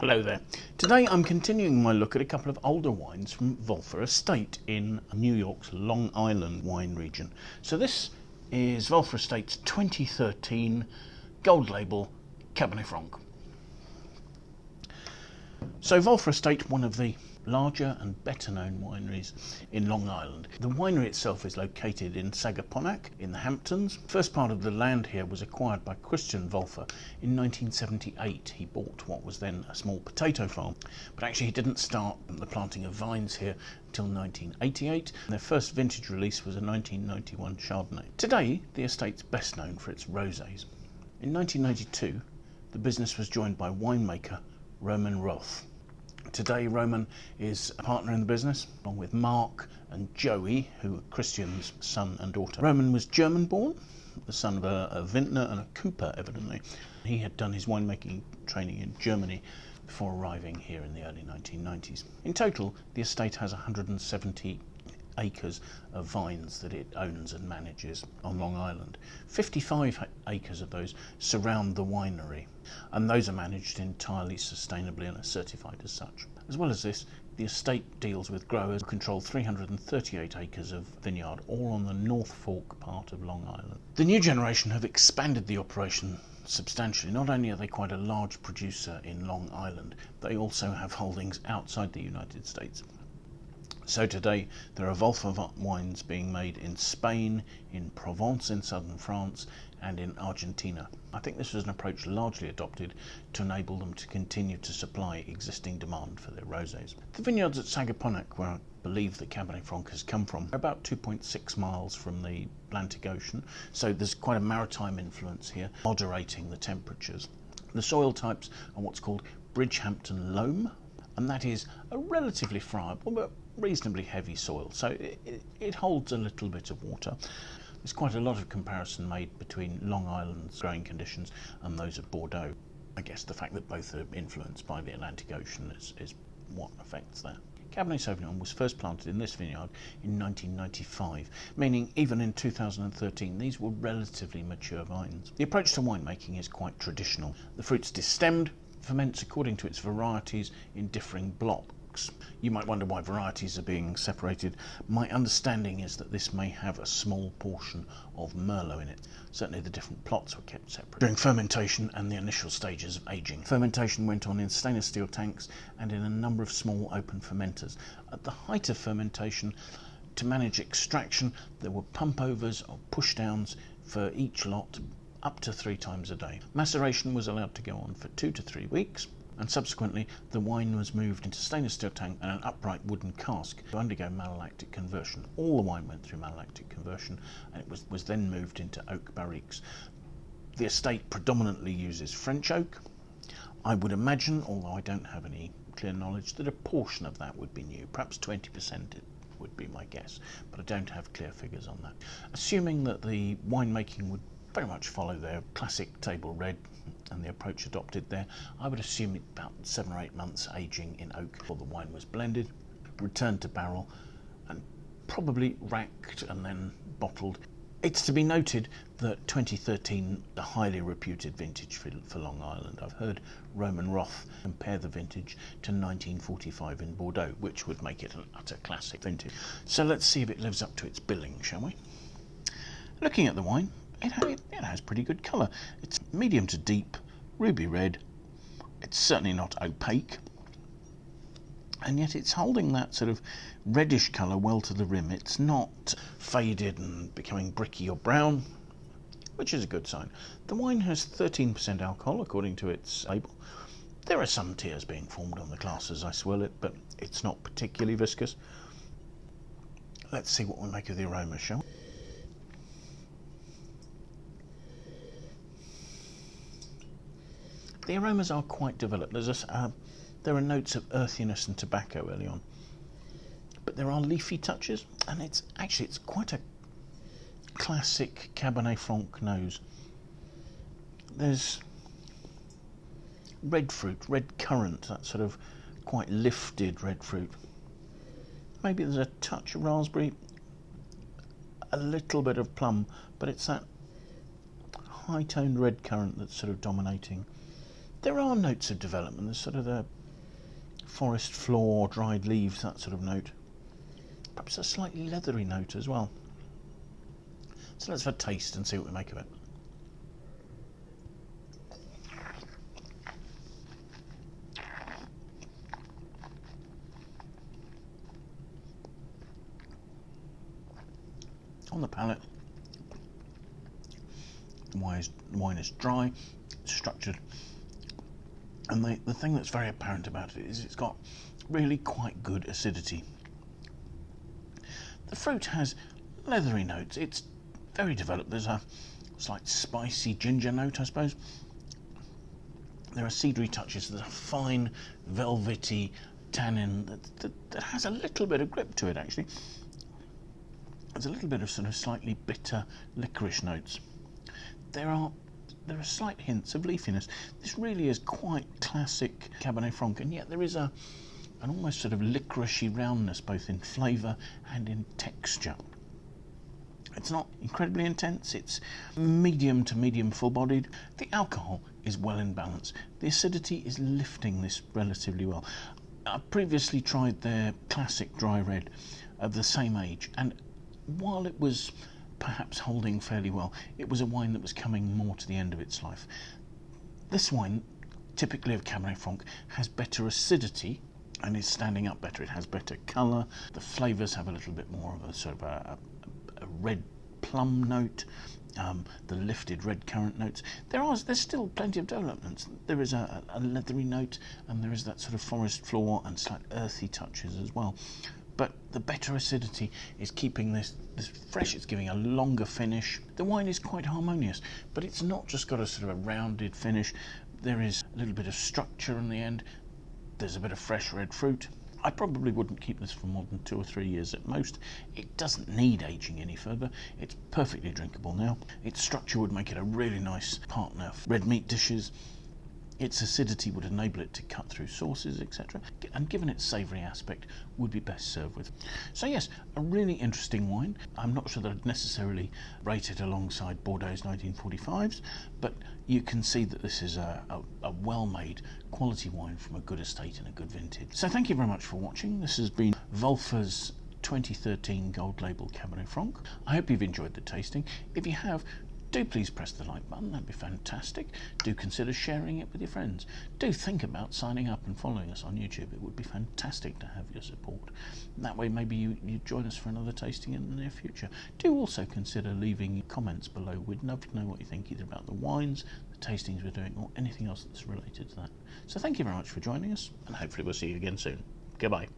Hello there. Today I'm continuing my look at a couple of older wines from Wölffer Estate in New York's Long Island wine region. So this is Wölffer Estate's 2013 gold label Cabernet Franc. So Wölffer Estate, one of the larger and better known wineries in Long Island. The winery itself is located in Sagaponack in the Hamptons. First part of the land here was acquired by Christian Wölffer in 1978. He bought what was then a small potato farm, but actually he didn't start the planting of vines here until 1988. Their first vintage release was a 1991 Chardonnay. Today the estate's best known for its rosés. In 1992 the business was joined by winemaker Roman Roth. Today Roman is a partner in the business, along with Mark and Joey, who are Christian's son and daughter. Roman was German born, the son of a vintner and a cooper evidently. He had done his winemaking training in Germany before arriving here in the early 1990s. In total, the estate has 170 acres of vines that it owns and manages on Long Island. 55 acres of those surround the winery, and those are managed entirely sustainably and are certified as such. As well as this, the estate deals with growers who control 338 acres of vineyard, all on the North Fork part of Long Island. The new generation have expanded the operation substantially. Not only are they quite a large producer in Long Island, they also have holdings outside the United States. So today there are Wölffer wines being made in Spain, in Provence in southern France, and in Argentina. I think this was an approach largely adopted to enable them to continue to supply existing demand for their rosés. The vineyards at Sagaponack, where I believe the Cabernet Franc has come from, are about 2.6 miles from the Atlantic Ocean, so there's quite a maritime influence here, moderating the temperatures. The soil types are what's called Bridgehampton loam, and that is a relatively friable but reasonably heavy soil, so it holds a little bit of water. There's quite a lot of comparison made between Long Island's growing conditions and those of Bordeaux. I guess the fact that both are influenced by the Atlantic Ocean is what affects that. Cabernet Sauvignon was first planted in this vineyard in 1995, meaning even in 2013 these were relatively mature vines. The approach to winemaking is quite traditional. The fruit's destemmed, ferments according to its varieties in differing blocks. You might wonder why varieties are being separated. My understanding is that this may have a small portion of Merlot in it. Certainly the different plots were kept separate during fermentation and the initial stages of aging. Fermentation went on in stainless steel tanks and in a number of small open fermenters. At the height of fermentation, to manage extraction, there were pump overs or push downs for each lot, up to 3 times a day. Maceration was allowed to go on for 2 to 3 weeks, and subsequently the wine was moved into stainless steel tank and an upright wooden cask to undergo malolactic conversion. All the wine went through malolactic conversion, and it was then moved into oak barriques. The estate predominantly uses French oak. I would imagine, although I don't have any clear knowledge, that a portion of that would be new, perhaps 20% would be my guess, but I don't have clear figures on that. Assuming that the winemaking would very much follow their classic table red and the approach adopted there, I would assume about 7 or 8 months aging in oak before the wine was blended, returned to barrel, and probably racked and then bottled. It's to be noted that 2013 a highly reputed vintage for Long Island. I've heard Roman Roth compare the vintage to 1945 in Bordeaux, which would make it an utter classic vintage. So let's see if it lives up to its billing, shall we? Looking at the wine, it has pretty good colour. It's medium to deep, ruby red. It's certainly not opaque, and yet it's holding that sort of reddish colour well to the rim. It's not faded and becoming bricky or brown, which is a good sign. The wine has 13% alcohol according to its label. There are some tears being formed on the glass as I swirl it, but it's not particularly viscous. Let's see what we make of the aroma, shall we? The aromas are quite developed. There are notes of earthiness and tobacco early on, but there are leafy touches, and it's quite a classic Cabernet Franc nose. There's red fruit, red currant, that sort of quite lifted red fruit. Maybe there's a touch of raspberry, a little bit of plum, but it's that high-toned red currant that's sort of dominating. There are notes of development. There's sort of the forest floor, dried leaves, that sort of note. Perhaps a slightly leathery note as well. So let's have a taste and see what we make of it. On the palate, the wine is dry, structured, and the thing that's very apparent about it is it's got really quite good acidity. The fruit has leathery notes. It's very developed. There's a slight spicy ginger note, I suppose. There are cedary touches. There's a fine velvety tannin that has a little bit of grip to it, actually. There's a little bit of sort of slightly bitter licorice notes. There are slight hints of leafiness. This really is quite classic Cabernet Franc, and yet there is an almost sort of licoricey roundness both in flavour and in texture. It's not incredibly intense, it's medium to medium full-bodied. The alcohol is well in balance. The acidity is lifting this relatively well. I've previously tried their classic dry red of the same age, and while it was perhaps holding fairly well, it was a wine that was coming more to the end of its life. This wine, typically of Cabernet Franc, has better acidity and is standing up better. It has better colour. The flavours have a little bit more of a sort of a red plum note, the lifted red currant notes. There's still plenty of developments. There is a leathery note, and there is that sort of forest floor and slight earthy touches as well. But the better acidity is keeping this fresh. It's giving a longer finish. The wine is quite harmonious, but it's not just got a sort of a rounded finish. There is a little bit of structure in the end. There's a bit of fresh red fruit. I probably wouldn't keep this for more than 2 or 3 years at most. It doesn't need aging any further. It's perfectly drinkable now. Its structure would make it a really nice partner for red meat dishes. Its acidity would enable it to cut through sauces, etc. And given its savoury aspect, would be best served with. So yes, a really interesting wine. I'm not sure that I'd necessarily rate it alongside Bordeaux's 1945s, but you can see that this is a well-made quality wine from a good estate and a good vintage. So thank you very much for watching. This has been Wölffer's 2013 Gold Label Cabernet Franc. I hope you've enjoyed the tasting. If you have, do please press the like button, that'd be fantastic. Do consider sharing it with your friends. Do think about signing up and following us on YouTube. It would be fantastic to have your support. That way maybe you join us for another tasting in the near future. Do also consider leaving comments below. We'd love to know what you think either about the wines, the tastings we're doing, or anything else that's related to that. So thank you very much for joining us, and hopefully we'll see you again soon. Goodbye.